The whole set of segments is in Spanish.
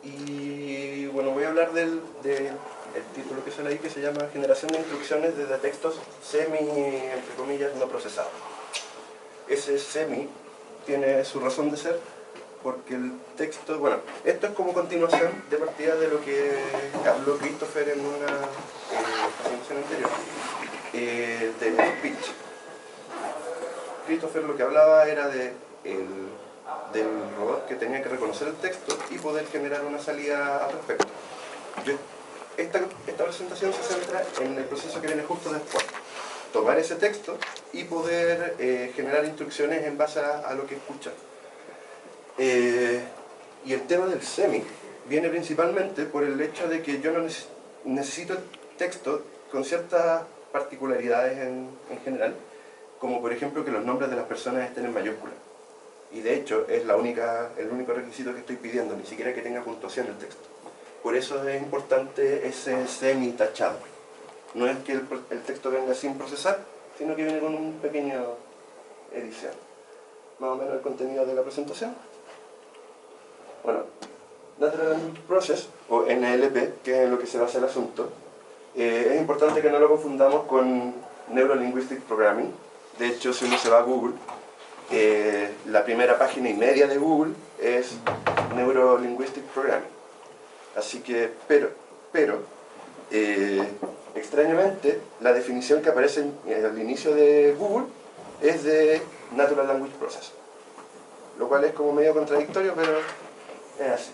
Y bueno, voy a hablar del título que sale ahí, que se llama Generación de instrucciones desde textos semi, entre comillas, no procesados. Ese semi tiene su razón de ser porque el texto, bueno, esto es como continuación de partida de lo que habló Christopher en una presentación anterior, de speech. Christopher lo que hablaba era del robot que tenía que reconocer el texto y poder generar una salida al respecto. Esta presentación se centra en el proceso que viene justo después. Tomar ese texto y poder generar instrucciones en base a lo que escucha. Y el tema del semi viene principalmente por el hecho de que yo no necesito el texto con ciertas particularidades en general, como por ejemplo que los nombres de las personas estén en mayúsculas. Y de hecho es el único requisito que estoy pidiendo, ni siquiera que tenga puntuación el texto. Por eso es importante ese semi tachado. No es que el texto venga sin procesar, sino que viene con un pequeño edición. Más o menos el contenido de la presentación. Bueno, Natural Language Process, o NLP, que es en lo que se basa el asunto, es importante que no lo confundamos con Neuro Linguistic Programming. De hecho, si uno se va a Google, la primera página y media de Google es Neuro Linguistic Programming. Así que, extrañamente, la definición que aparece al inicio de Google es de Natural Language Process, lo cual es como medio contradictorio, pero es así.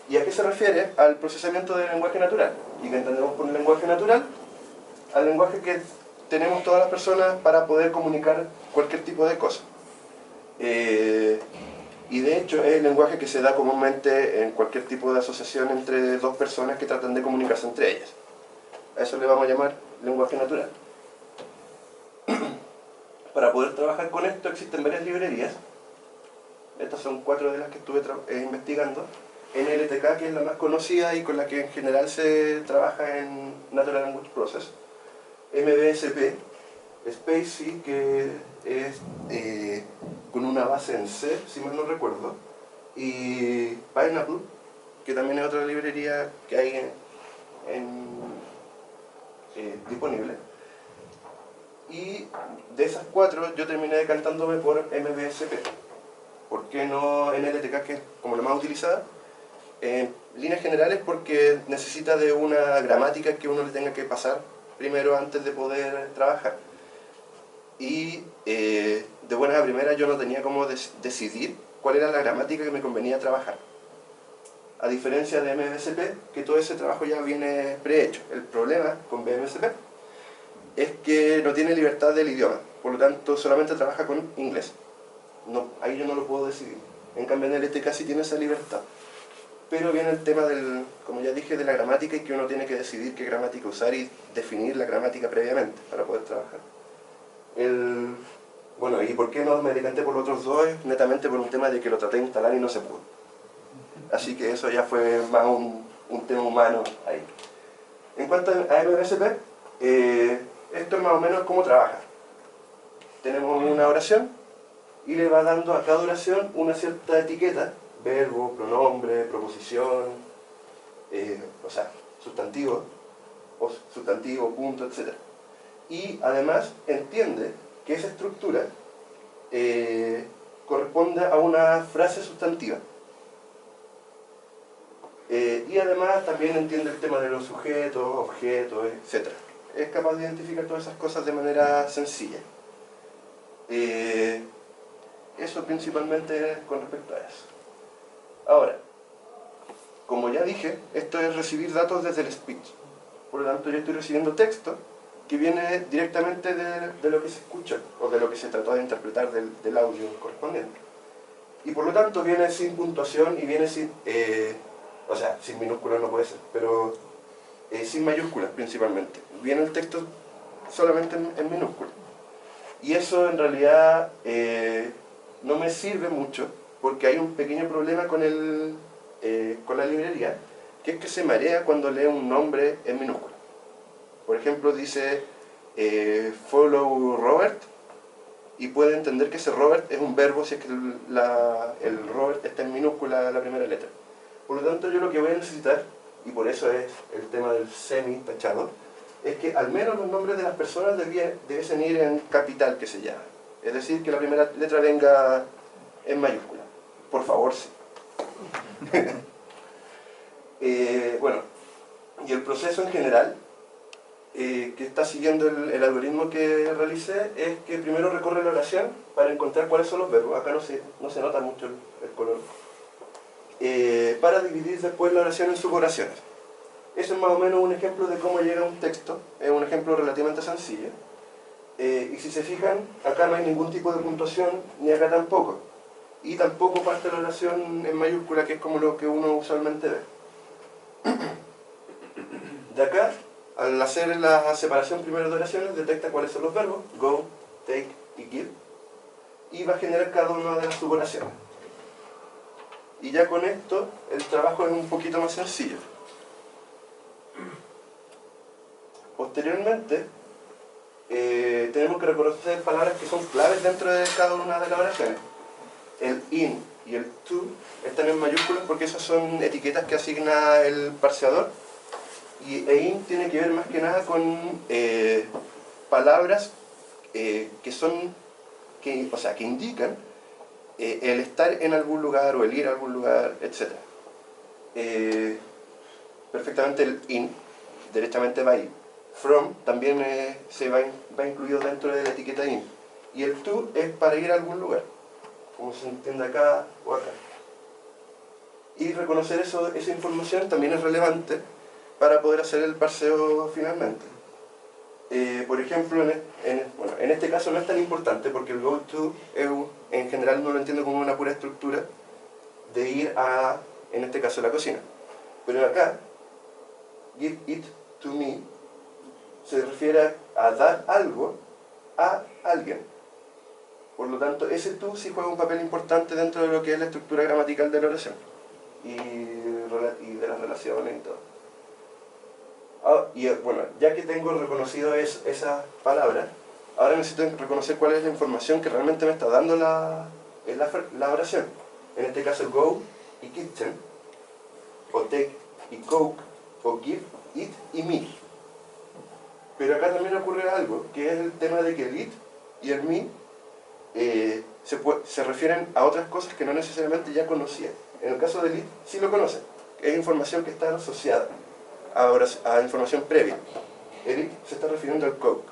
¿Y a qué se refiere? Al procesamiento del lenguaje natural. ¿Y qué entendemos por lenguaje natural? Al lenguaje que tenemos todas las personas para poder comunicar cualquier tipo de cosa. Y de hecho es el lenguaje que se da comúnmente en cualquier tipo de asociación entre dos personas que tratan de comunicarse entre ellas. A eso le vamos a llamar lenguaje natural. Para poder trabajar con esto existen varias librerías. Estas son 4 de las que estuve investigando. NLTK, que es la más conocida y con la que en general se trabaja en Natural Language Process. MBSP, Spacey, que es con una base en C, si mal no recuerdo, y Pineapple, que también es otra librería que hay disponible. Y de esas 4 yo terminé decantándome por MBSP. ¿Por qué no NLTK, que es como la más utilizada? En líneas generales porque necesita de una gramática que uno le tenga que pasar primero antes de poder trabajar. Y de buenas a primeras yo no tenía cómo decidir cuál era la gramática que me convenía trabajar. A diferencia de MBSP, que todo ese trabajo ya viene prehecho. El problema con MBSP es que no tiene libertad del idioma, por lo tanto solamente trabaja con inglés. No, ahí yo no lo puedo decidir. En cambio en NLTK sí tiene esa libertad. Pero viene el tema del, como ya dije, de la gramática y que uno tiene que decidir qué gramática usar y definir la gramática previamente para poder trabajar. Bueno, ¿y por qué no me decanté por los otros dos? Es netamente por un tema de que lo traté de instalar y no se pudo. Así que eso ya fue más un tema humano ahí. En cuanto a MBSP, esto es más o menos cómo trabaja. Tenemos una oración y le va dando a cada oración una cierta etiqueta, verbo, pronombre, proposición, o sea, sustantivo, punto, etc. Y además entiende que esa estructura corresponde a una frase sustantiva. Y además también entiende el tema de los sujetos, objetos, etc. Es capaz de identificar todas esas cosas de manera sencilla. Eso principalmente con respecto a eso. Ahora, como ya dije, esto es recibir datos desde el speech. Por lo tanto, yo estoy recibiendo texto que viene directamente de lo que se escucha o de lo que se trató de interpretar del audio correspondiente. Y por lo tanto viene sin puntuación y viene sin, o sea, sin minúsculas no puede ser, pero sin mayúsculas principalmente. Viene el texto solamente en minúsculas. Y eso en realidad no me sirve mucho porque hay un pequeño problema con la librería, que es que se marea cuando lee un nombre en minúscula. Por ejemplo, dice follow Robert y puede entender que ese Robert es un verbo si es que el Robert está en minúscula la primera letra. Por lo tanto, yo lo que voy a necesitar, y por eso es el tema del semi tachado, es que al menos los nombres de las personas debiesen ir en capital, que se llama. Es decir, que la primera letra venga en mayúscula. Por favor, sí. Bueno, y el proceso en general, que está siguiendo el algoritmo que realicé, es que primero recorre la oración para encontrar cuáles son los verbos. Acá no se nota mucho el color. Para dividir después la oración en suboraciones. Eso es más o menos un ejemplo de cómo llega un texto. Es un ejemplo relativamente sencillo. Y si se fijan, acá no hay ningún tipo de puntuación, ni acá tampoco. Y tampoco parte la oración en mayúscula, que es como lo que uno usualmente ve. De acá, al hacer la separación primero de oraciones, detecta cuáles son los verbos, go, take y give, y va a generar cada una de las suboraciones. Y ya con esto, el trabajo es un poquito más sencillo. Posteriormente, tenemos que reconocer palabras que son claves dentro de cada una de las oraciones. El in y el to están en mayúsculas porque esas son etiquetas que asigna el parseador. Y in tiene que ver más que nada con palabras que indican el estar en algún lugar o el ir a algún lugar, etc. Perfectamente el in, derechamente va ahí. From también se va incluido dentro de la etiqueta in. Y el to es para ir a algún lugar, como se entiende acá o acá. Y reconocer esa información también es relevante para poder hacer el parseo finalmente. Por ejemplo, en este caso no es tan importante porque el go-to en general no lo entiendo como una pura estructura de ir a, en este caso, la cocina. Pero acá, give it to me, se refiere a dar algo a alguien. Por lo tanto, ese to sí juega un papel importante dentro de lo que es la estructura gramatical de la oración y de las relaciones y todo. Y bueno, ya que tengo reconocido esa palabra, ahora necesito reconocer cuál es la información que realmente me está dando la oración. En este caso, go y kitchen, o take y coke, o give, it y me. Pero acá también ocurre algo, que es el tema de que el it y el me se refieren a otras cosas que no necesariamente ya conocía. En el caso del it, sí lo conocen. Es información que está asociada a información previa. El it se está refiriendo al coke.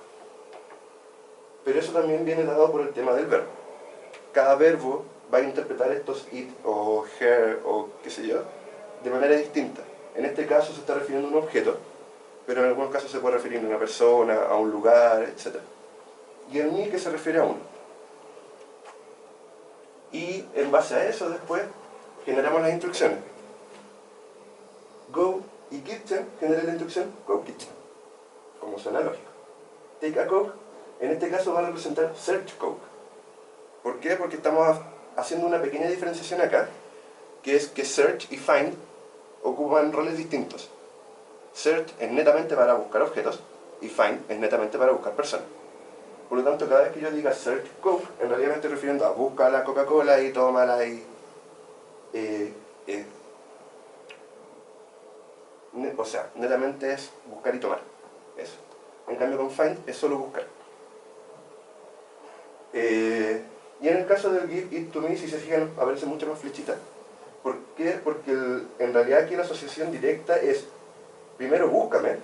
Pero eso también viene dado por el tema del verbo. Cada verbo va a interpretar estos it o her o qué sé yo de manera distinta. En este caso se está refiriendo a un objeto, pero en algunos casos se puede referir a una persona, a un lugar, etc. Y el me que se refiere a uno. Y en base a eso después generamos las instrucciones. Go y kitchen genera la instrucción go kitchen, como suena lógico. Take a coke, en este caso va a representar search coke. ¿Por qué? Porque estamos haciendo una pequeña diferenciación acá, que es que search y find ocupan roles distintos. Search es netamente para buscar objetos y find es netamente para buscar personas. Por lo tanto, cada vez que yo diga search coke, en realidad me estoy refiriendo a busca la Coca-Cola y tómala y o sea, netamente es buscar y tomar. Eso. En cambio con find es solo buscar. Y en el caso del give it to me, si se fijan, aparece mucho más flechita. ¿Por qué? Porque en realidad aquí la asociación directa es primero búscame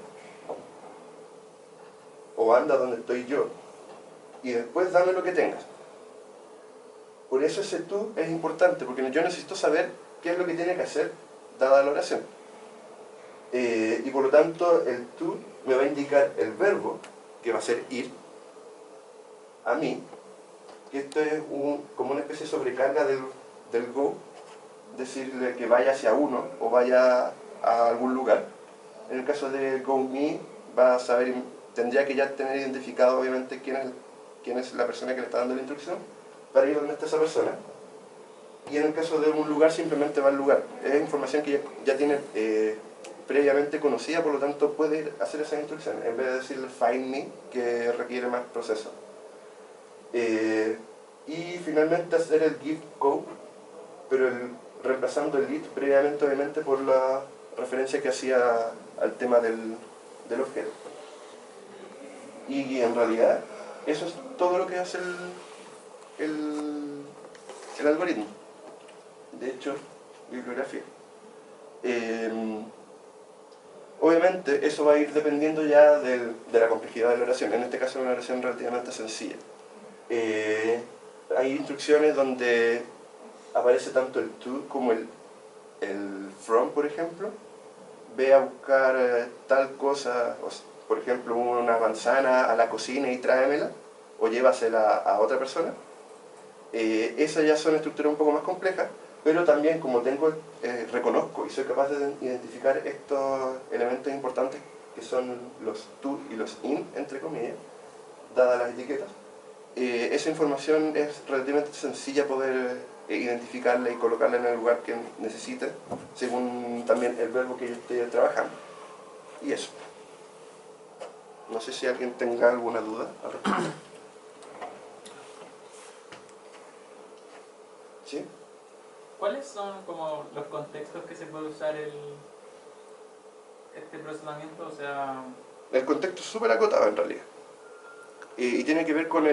o anda donde estoy yo y después dame lo que tengas. Por eso ese tú es importante, porque yo necesito saber qué es lo que tiene que hacer dada la oración. Y por lo tanto el tú me va a indicar el verbo, que va a ser ir, a mí, que esto es como una especie de sobrecarga del go, decirle que vaya hacia uno o vaya a algún lugar. En el caso de go me, va a saber, tendría que ya tener identificado obviamente quién es la persona que le está dando la instrucción para ir donde está esa persona. Y en el caso de un lugar simplemente va al lugar. Es información que ya tiene previamente conocida, por lo tanto puede hacer esa instrucción en vez de decirle find me, que requiere más proceso. Y finalmente hacer el give go, pero reemplazando el it previamente obviamente por la referencia que hacía al tema del objeto. Y en realidad eso es todo lo que hace el algoritmo. De hecho, bibliografía. Obviamente eso va a ir dependiendo ya de la complejidad de la oración. En este caso es una oración relativamente sencilla. Hay instrucciones donde aparece tanto el to como el from, por ejemplo. Ve a buscar tal cosa, por ejemplo, una manzana a la cocina y tráemela, o llévasela a otra persona. Esas ya son estructuras un poco más complejas, pero también como reconozco y soy capaz de identificar estos elementos importantes que son los to y los in, entre comillas, dadas las etiquetas, esa información es relativamente sencilla poder identificarla y colocarla en el lugar que necesite, según también el verbo que yo esté trabajando. Y eso. No sé si alguien tenga alguna duda al respecto. ¿Sí? ¿Cuáles son como los contextos que se puede usar este procesamiento? O sea... El contexto es súper acotado en realidad. Y tiene que ver con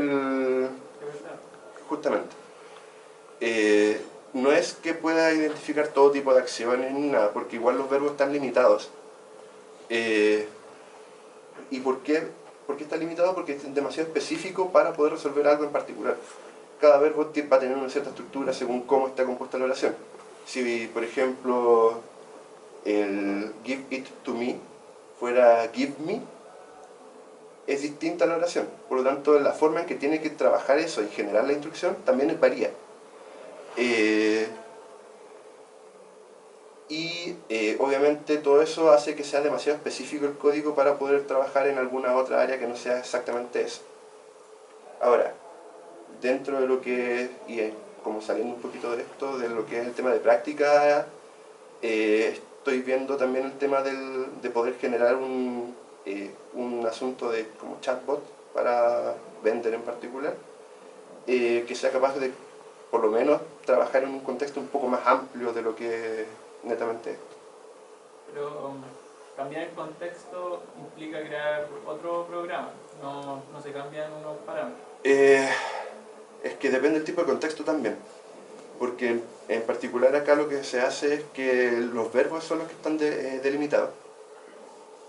justamente. No es que pueda identificar todo tipo de acciones ni nada, porque igual los verbos están limitados. ¿Y por qué? ¿Por qué está limitado? Porque es demasiado específico para poder resolver algo en particular. Cada verbo va a tener una cierta estructura según cómo está compuesta la oración. Si, por ejemplo, el give it to me fuera give me, es distinta a la oración. Por lo tanto, la forma en que tiene que trabajar eso y generar la instrucción también varía. Obviamente todo eso hace que sea demasiado específico el código para poder trabajar en alguna otra área que no sea exactamente eso. Ahora, dentro de lo que, como saliendo un poquito de esto, de lo que es el tema de práctica, estoy viendo también el tema de poder generar un asunto de como chatbot para vender en particular, que sea capaz de por lo menos trabajar en un contexto un poco más amplio de lo que netamente esto. Pero cambiar el contexto implica crear otro programa, no se cambian unos parámetros. Es que depende del tipo de contexto también, porque en particular acá lo que se hace es que los verbos son los que están delimitados.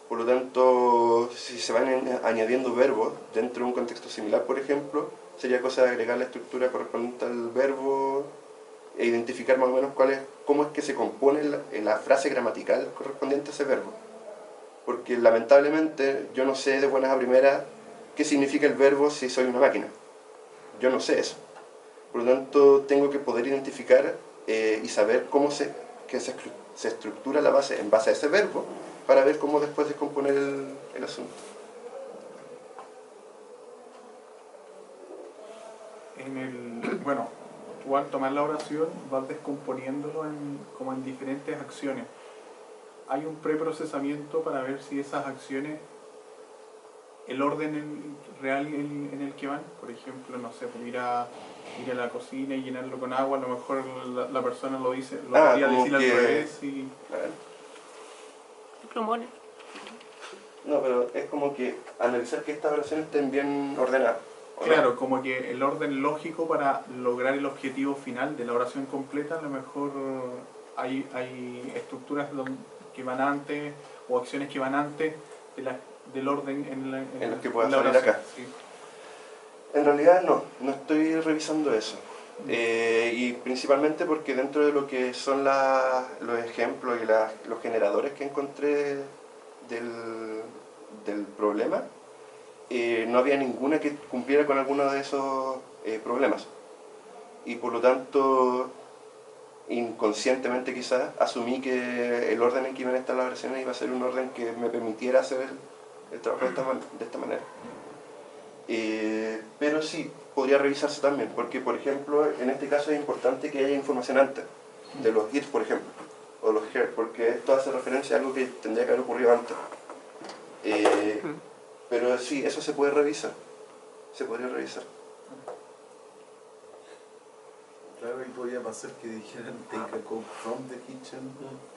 Por lo tanto, si se van añadiendo verbos dentro de un contexto similar, por ejemplo, sería cosa de agregar la estructura correspondiente al verbo e identificar más o menos cómo es que se compone la frase gramatical correspondiente a ese verbo. Porque lamentablemente yo no sé de buenas a primeras qué significa el verbo si soy una máquina. Yo no sé eso. Por lo tanto, tengo que poder identificar y saber cómo se estructura la base en base a ese verbo para ver cómo después descomponer el asunto. Bueno, tú al tomar la oración vas descomponiéndolo como en diferentes acciones. Hay un preprocesamiento para ver si esas acciones, el orden real en el que van, por ejemplo, no sé, pues ir a la cocina y llenarlo con agua, a lo mejor la persona lo podría decir al revés y... Plumones. No, pero es como que analizar que estas oraciones estén bien ordenadas. Claro, ¿no? Como que el orden lógico para lograr el objetivo final de la oración completa, a lo mejor hay estructuras que van antes o acciones que van antes del orden en los que pueda la salir oración. acá. Sí. En realidad no estoy revisando eso. Y principalmente porque dentro de lo que son los ejemplos y los generadores que encontré del problema, no había ninguna que cumpliera con alguno de esos problemas. Y por lo tanto, inconscientemente quizás, asumí que el orden en que iban a estar las oraciones iba a ser un orden que me permitiera hacer el trabajo de esta manera. Pero sí, podría revisarse también, porque por ejemplo, en este caso es importante que haya información antes, de los hits por ejemplo, o los here, porque esto hace referencia a algo que tendría que haber ocurrido antes. Pero sí, eso se puede revisar, se podría revisar. podría pasar que dijeran take a coke from the kitchen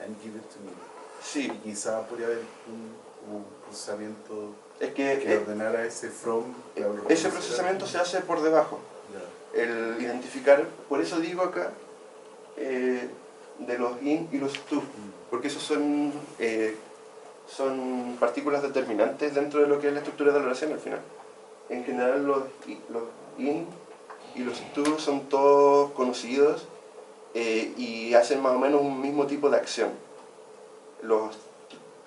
and give it to me. Sí, Y quizá podría haber un procesamiento es que que ordenara ese from. ese procesamiento se hace por debajo. Ya. El identificar, por eso digo acá, de los in y los to, porque esos son partículas determinantes dentro de lo que es la estructura de la oración al final. En general los in y los to son todos conocidos y hacen más o menos un mismo tipo de acción.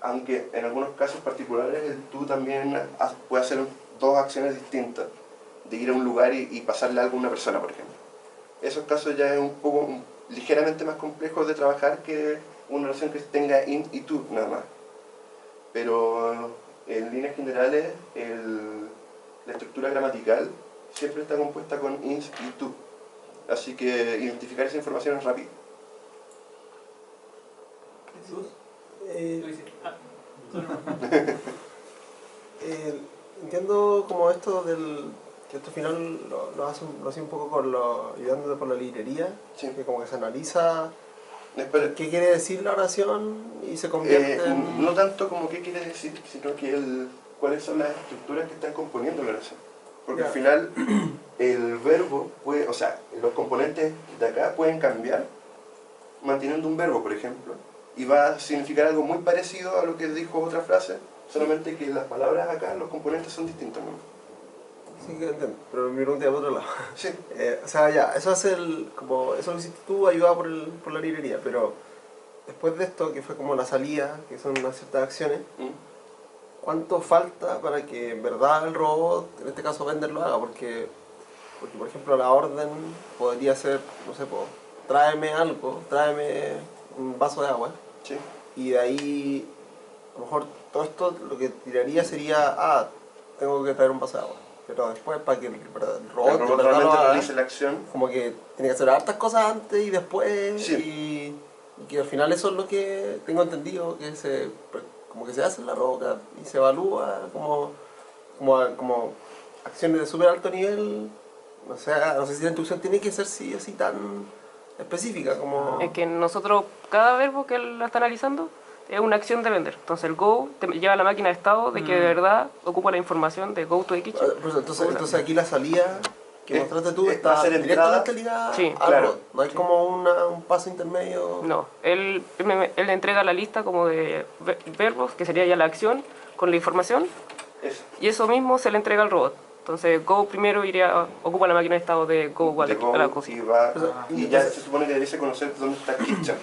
Aunque en algunos casos particulares el to también puede hacer dos acciones distintas, de ir a un lugar y pasarle algo a una persona, por ejemplo. Esos casos ya es ligeramente más complejo de trabajar que una oración que tenga in y to nada más. Pero en líneas generales la estructura gramatical siempre está compuesta con ins y to. Así que identificar esa información es rápido. Tú dices, Entiendo como esto que esto al final lo hace un poco ayudándote por la librería, Sí. que como que se analiza Espera, qué quiere decir la oración y se convierte en... no tanto como qué quiere decir, sino que cuáles son las estructuras que están componiendo la oración. Porque Ya. al final el verbo puede, o sea, los componentes de acá pueden cambiar manteniendo un verbo, por ejemplo, y va a significar algo muy parecido a lo que dijo otra frase, solamente que las palabras acá, los componentes son distintos, ¿no? Sí, que entiendo, pero mi pregunta es por otro lado. Sí. O sea, ya, eso hace eso lo hiciste tú ayudado por la librería, pero después de esto, que fue como la salida, que son unas ciertas acciones, ¿cuánto falta para que en verdad el robot, en este caso Bender, lo haga? Porque por ejemplo la orden podría ser, no sé, tráeme algo, tráeme un vaso de agua, Sí. y de ahí a lo mejor todo esto lo que tiraría sería, tengo que traer un vaso de agua. Pero después para que el robot, El robot de verdad lo realmente haga, realice la acción. como que tiene que hacer hartas cosas antes y después, Sí. y que al final eso es lo que tengo entendido, que como que se hace en la roca y se evalúa como acciones de súper alto nivel. O sea, no sé si la instrucción tiene que ser sí así tan específica como... Es que nosotros, cada verbo que él está analizando es una acción de vender. Entonces el go te lleva a la máquina de estado de que de verdad ocupa la información de go to the kitchen. Entonces aquí la salida que mostraste tú va a está ser directamente entrada. ligada Sí, al claro. robot. No hay como un paso intermedio. No, él le entrega la lista como de verbos, que sería ya la acción, con la información, Eso. y eso mismo se le entrega al robot. Entonces go primero ocupa la máquina de estado de go a De la, a la Go, cocina. y ya se supone que dice conocer dónde está Kitchen.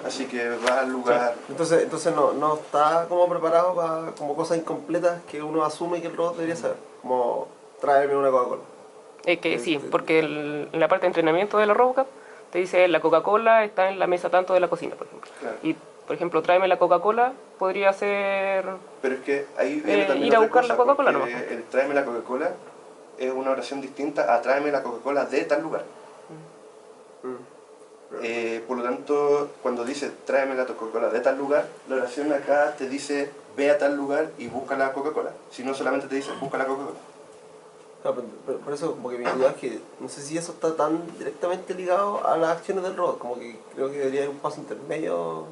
Así que va al lugar. Entonces no está como preparado para como cosas incompletas que uno asume que el robot debería saber. Como tráeme una Coca-Cola. Que sí, porque en la parte de entrenamiento de la RoboCap te dice la Coca-Cola está en la mesa tanto de la cocina, por ejemplo. Claro. Y, por ejemplo, tráeme la Coca-Cola podría ser... Pero es que ahí viene también ir a otra buscar cosa, la Coca-Cola porque nomás. el tráeme la Coca-Cola es una oración distinta a tráeme la Coca-Cola de tal lugar. Por lo tanto, cuando dice tráeme la Coca-Cola de tal lugar, la oración acá te dice ve a tal lugar y busca la Coca-Cola. Si no, solamente te dice busca la Coca-Cola. Claro, pero por eso, como que mi duda es que no sé si eso está tan directamente ligado a las acciones del robot, como que creo que debería haber un paso intermedio,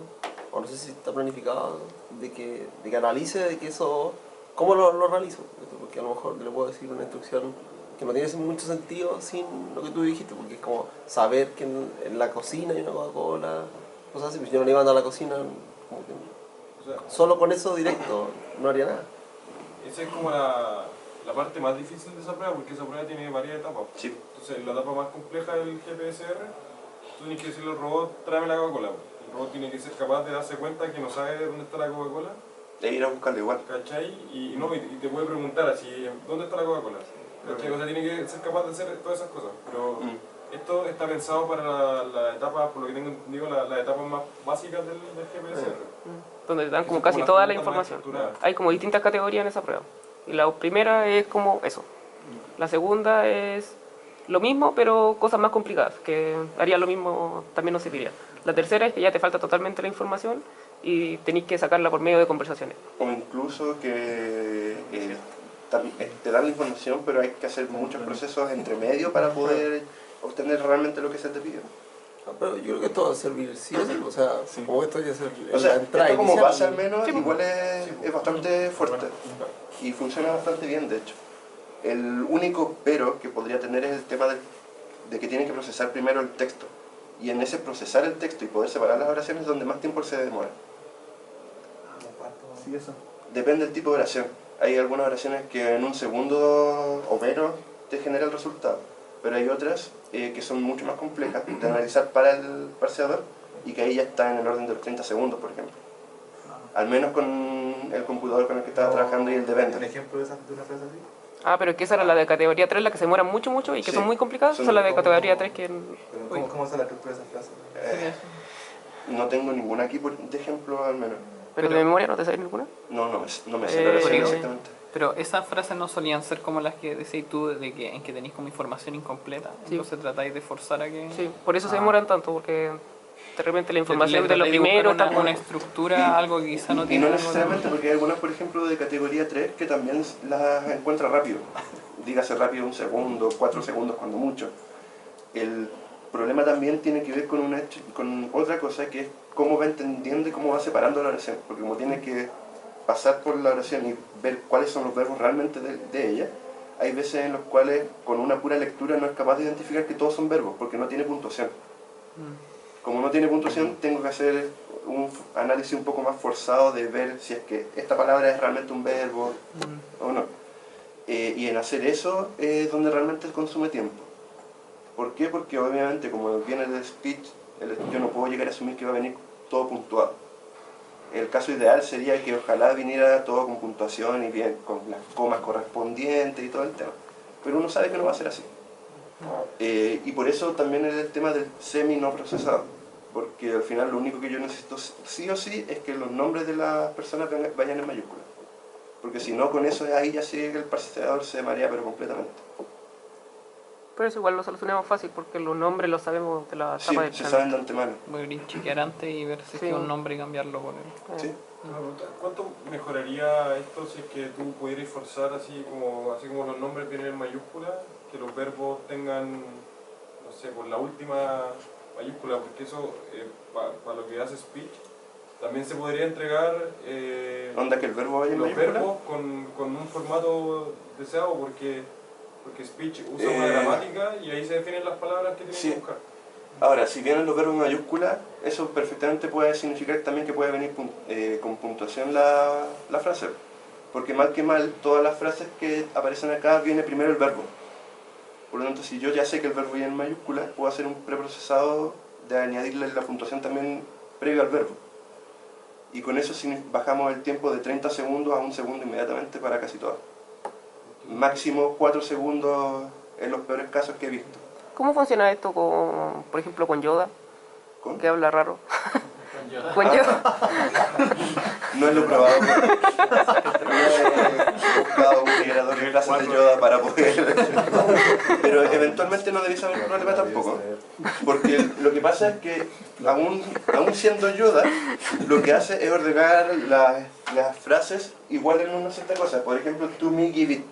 o no sé si está planificado, de que analice de que eso, cómo lo realizo, porque a lo mejor le puedo decir una instrucción que no tiene mucho sentido sin lo que tú dijiste, porque es como saber que en la cocina hay una Coca-Cola, cosas así, pues yo no le iba a andar a la cocina, como que O sea, solo con eso directo no haría nada. esa es como la parte más difícil de esa prueba, porque esa prueba tiene varias etapas. Sí. Entonces, la etapa más compleja del GPSR, tú tienes que decirle al robot, tráeme la Coca-Cola. El robot tiene que ser capaz de darse cuenta que no sabe dónde está la Coca-Cola, E ir a buscarla igual. ¿cachai? Y te puede preguntar así, ¿dónde está la Coca-Cola? ¿Cachai? O sea, tiene que ser capaz de hacer todas esas cosas. Pero esto está pensado para la etapa, por lo que tengo entendido, las etapas más básicas del GPSR. Donde te dan como Son casi las toda la preguntas más información. estructuradas. Hay como distintas categorías en esa prueba. Y la primera es como eso. La segunda es lo mismo, pero cosas más complicadas, que haría lo mismo, también nos serviría. La tercera es que ya te falta totalmente la información y tenéis que sacarla por medio de conversaciones. O incluso que te dan la información, pero hay que hacer muchos procesos entre medio para poder obtener realmente lo que se te pide. Pero yo creo que esto va a servir sí o sí, o sea, Sí. como que esto ya ser O sea, la entrada esto como inicial. base al menos Sí, igual es bastante fuerte y funciona bastante bien, de hecho. El único pero que podría tener es el tema de que tienen que procesar primero el texto. Y en ese procesar el texto y poder separar las oraciones es donde más tiempo se demora. Sí, eso. Depende del tipo de oración. Hay algunas oraciones que en un segundo o menos te genera el resultado, pero hay otras que son mucho más complejas de analizar para el parseador y que ahí ya está en el orden de los 30 segundos, por ejemplo. Al menos con el computador con el que estaba trabajando y el de ¿Un venta. ejemplo de una frase así? Ah, pero es que esa era la de categoría 3, la que se demoran mucho, mucho y que Sí, son muy complicadas. son Esa es la de como- categoría 3 que... Pero ¿cómo es la estructura de esa frase? No tengo ninguna aquí de ejemplo al menos. ¿Pero de memoria no te sabes ninguna? No me sé la oración Eh, exactamente. Pero esas frases no solían ser como las que decís tú, de que, en que tenéis como información incompleta. Sí. Entonces tratáis de forzar a que... Sí, por eso se demoran tanto, porque de repente la información Le de lo tratáis buscar primero una, está una estructura, algo que quizá no Y tiene no algo de- necesariamente, porque hay algunas, por ejemplo, de categoría 3 que también las encuentra rápido. Dígase rápido, 1 segundo, 4 segundos cuando mucho. El problema también tiene que ver con otra cosa, que es cómo va entendiendo y cómo va separando la oración. Porque como tiene que pasar por la oración y ver cuáles son los verbos realmente de ella, hay veces en los cuales con una pura lectura no es capaz de identificar que todos son verbos, porque no tiene puntuación. Como no tiene puntuación, tengo que hacer un análisis un poco más forzado de ver si es que esta palabra es realmente un verbo o no. Y en hacer eso es donde realmente consume tiempo. ¿Por qué? Porque obviamente como viene del speech, yo no puedo llegar a asumir que va a venir todo puntuado. El caso ideal sería que ojalá viniera todo con puntuación y bien, con las comas correspondientes y todo el tema. Pero uno sabe que no va a ser así. Y por eso también es el tema del semi no procesado. Porque al final lo único que yo necesito sí o sí es que los nombres de las personas vayan en mayúsculas. Porque si no, con eso ahí ya sí que el parseador se marea pero completamente. Pero eso igual lo solucionamos fácil porque los nombres los sabemos de la Sí, etapa del se plan. saben de antemano. Voy a chequear antes y ver si es Sí. que un nombre y cambiarlo por él. ¿Sí? Una pregunta, ¿cuánto mejoraría esto si es que tú pudieras forzar así como los nombres vienen en mayúsculas, que los verbos tengan, no sé, por la última mayúscula, porque eso para lo que hace speech también se podría entregar Onda que el verbo vaya en los mayúscula. verbos con un formato deseado, porque speech usa una Eh, gramática y ahí se definen las palabras que tienen sí. que buscar. Ahora, si vienen los verbos en mayúscula, eso perfectamente puede significar también que puede venir con puntuación la frase. Porque mal que mal, todas las frases que aparecen acá viene primero el verbo. Por lo tanto, si yo ya sé que el verbo viene en mayúscula, puedo hacer un preprocesado de añadirle la puntuación también previo al verbo. Y con eso bajamos el tiempo de 30 segundos a 1 segundo inmediatamente para casi todas. Máximo 4 segundos en los peores casos que he visto. ¿Cómo funciona esto, con, por ejemplo, con Yoda? ¿Con? Que habla raro. Con Yoda. Con Yoda. No lo he probado. No he buscado un generador de clases de Yoda para poder... Pero eventualmente no debería haber problema tampoco. Porque lo que pasa es que, aún siendo Yoda, lo que hace es ordenar las frases igual en una cierta cosa. Por ejemplo, to me, give it.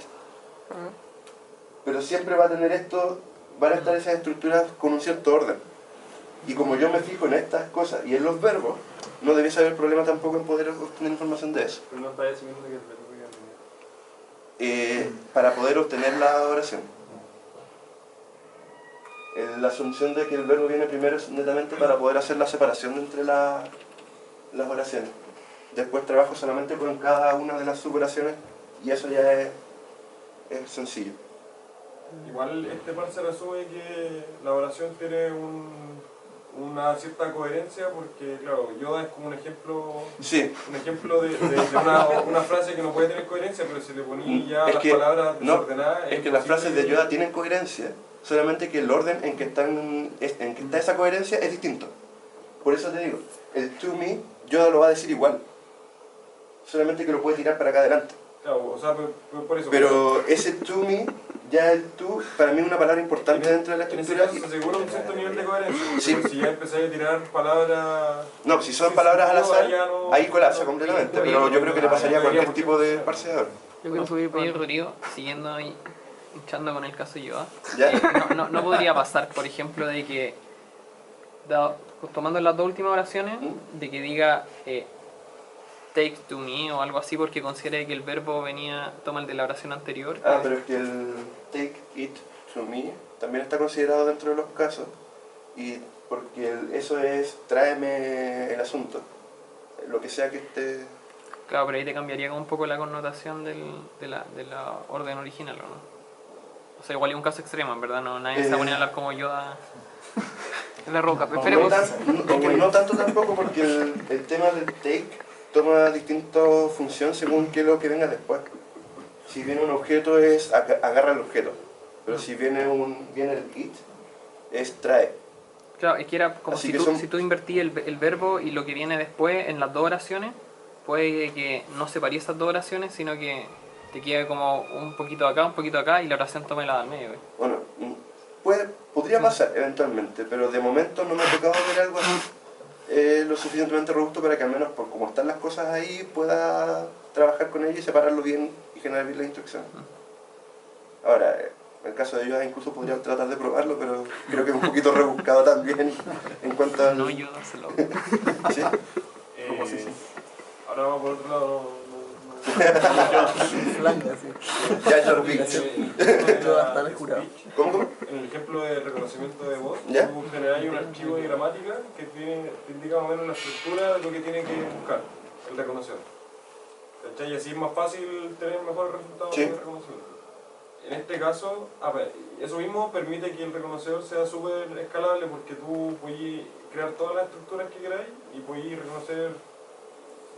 Pero siempre va a tener esto, van a estar esas estructuras con un cierto orden. Y como yo me fijo en estas cosas y en los verbos, no debiese haber problema tampoco en poder obtener información de eso. Pero no está asumiendo que el verbo iba a venir. Para poder obtener la oración. La asunción de que el verbo viene primero es netamente para poder hacer la separación entre las oraciones. Después trabajo solamente con cada una de las suboraciones y eso ya es sencillo. Igual este parse resume que la oración tiene una cierta coherencia porque, claro, Yoda es como un ejemplo Sí, de una frase que no puede tener coherencia, pero si le ponía ya Es las que- palabras no, desordenadas... es que las frases de Yoda tienen coherencia, solamente que el orden en que está esa coherencia es distinto. Por eso te digo, el to me, Yoda lo va a decir igual, solamente que lo puede tirar para acá adelante. Claro, o sea, por eso... Pero ese to me, ya el to, para mí es una palabra importante dentro de la en ese estructura. caso se asegura un cierto nivel de coherencia, Sí. porque si ya empezáis a tirar palabras... No, si son palabras al azar, ya no- ahí colapsa completamente, pero yo creo que le pasaría a cualquier tipo de parseador. Yo quiero subir Oye, por... Rodrigo, siguiendo ahí, hinchando con el caso Yoda, ¿Ya? no podría pasar, por ejemplo, de que tomando las dos últimas oraciones, de que diga take to me o algo así porque considera que el verbo toma el de la oración anterior. Pero es que el take it to me también está considerado dentro de los casos, y porque eso es tráeme el asunto, lo que sea que esté... Claro, pero ahí te cambiaría como un poco la connotación de la orden original, ¿o no? O sea, igual es un caso extremo, en verdad, no, nadie se va a poner a hablar como Yoda en la roca, pero esperemos. No tanto tampoco, porque el tema del take toma distinta función según qué es lo que venga después. Si viene un objeto es agarra el objeto, pero si viene el it es trae. Claro, es que era como si tú invertís el verbo y lo que viene después en las dos oraciones, puede que no separes esas dos oraciones, sino que te quede como un poquito acá y la oración tome la del medio. Bueno, podría pasar eventualmente, pero de momento no me ha tocado ver algo así lo suficientemente robusto para que al menos por cómo están las cosas ahí pueda trabajar con ello y separarlo bien y generar bien la instrucción. Ahora, en el caso de ellos incluso podría tratar de probarlo, pero creo que es un poquito rebuscado también en cuanto a... No, yo dárselo. ¿Sí? Ahora vamos por otro lado. Ya lo vi. ¿Cómo? En el ejemplo de reconocimiento de voz, ¿Ya? tú generas un archivo de gramática que te indica más o menos la estructura de lo que tiene que buscar el reconocedor. ¿Cachai? Y así es más fácil tener mejores resultados de reconocimiento. En este caso, eso mismo permite que el reconocedor sea súper escalable porque tú puedes crear todas las estructuras que queráis y puedes reconocer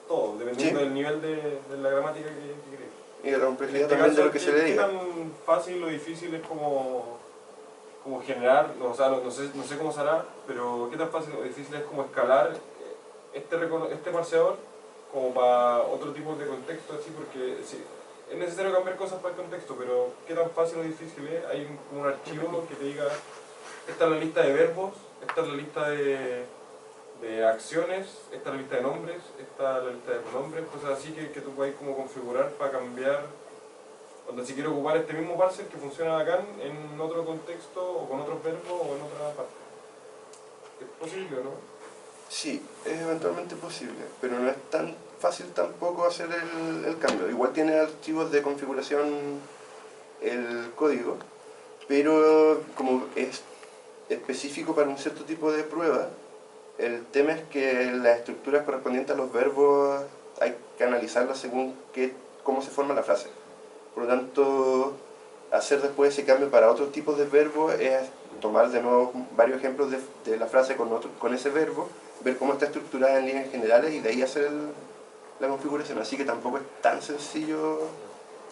todo, dependiendo del nivel de la gramática que queréis. Y la complejidad también de lo que se le diga. ¿Qué tan fácil o difícil es como generar, o sea, no sé cómo será, pero qué tan fácil o difícil es como escalar este parseador como para otro tipo de contexto, así? Porque sí, es necesario cambiar cosas para el contexto, pero qué tan fácil o difícil es. Hay como un archivo que te diga, esta es la lista de verbos, esta es la lista de acciones, esta es la lista de nombres, esta es la lista de pronombres, cosas así que tú puedes como configurar para cambiar, cuando si quiero ocupar este mismo parser que funciona acá en otro contexto o con otros verbos o en otra parte. ¿Es posible o no? Sí, es eventualmente posible, pero no es tan fácil tampoco hacer el cambio. Igual tiene archivos de configuración el código, pero como es específico para un cierto tipo de prueba, el tema es que las estructuras correspondientes a los verbos hay que analizarlas según cómo se forma la frase. Por lo tanto, hacer después ese cambio para otros tipos de verbos es tomar de nuevo varios ejemplos de la frase con ese verbo, ver cómo está estructurada en líneas generales y de ahí hacer la configuración. Así que tampoco es tan sencillo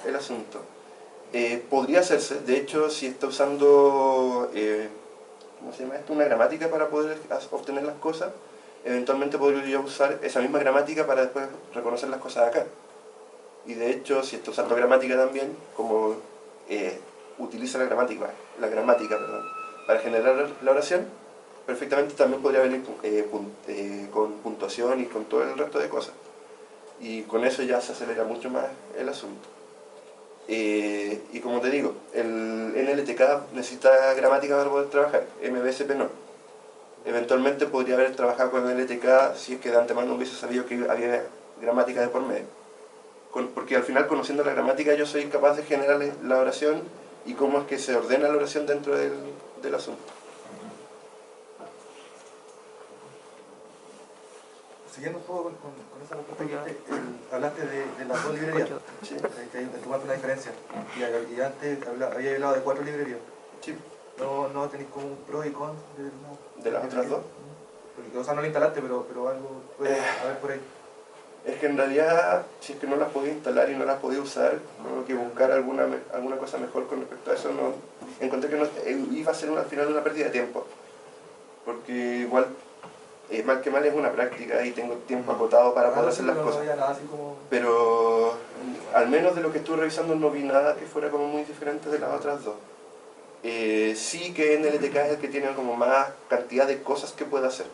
el asunto. Podría hacerse, de hecho, si está usando ¿cómo se llama esto? Una gramática para poder obtener las cosas, eventualmente podría usar esa misma gramática para después reconocer las cosas acá. Y de hecho, si está usando gramática también, como utiliza la gramática para generar la oración, perfectamente también podría venir con puntuación y con todo el resto de cosas. Y con eso ya se acelera mucho más el asunto. Y como te digo, el NLTK necesita gramática para poder trabajar, MBSP no. Eventualmente podría haber trabajado con el NLTK si es que de antemano hubiese sabido que había gramática de por medio. Porque al final, conociendo la gramática, yo soy capaz de generar la oración y cómo es que se ordena la oración dentro del asunto. Siguiendo un poco con esa respuesta que hablaste de las dos librerías, ¿sí? Que tú marcas una diferencia. Y antes había hablado de 4 librerías. Sí. ¿No tenéis como un pro y con de las otras dos? Porque, o sea, no la instalaste, pero algo puede haber por ahí. Es que en realidad, si es que no las podía instalar y no las podía usar, tengo que buscar alguna cosa mejor con respecto a eso. No, encontré que iba a ser al final una pérdida de tiempo. Porque igual, mal que mal es una práctica y tengo tiempo acotado para poder hacer las cosas. Pero al menos de lo que estuve revisando no vi nada que fuera como muy diferente de las otras dos. Sí que NLTK es el que tiene como más cantidad de cosas que puede hacer,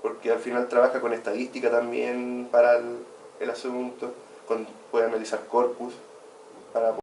porque al final trabaja con estadística también para el asunto, puede analizar corpus para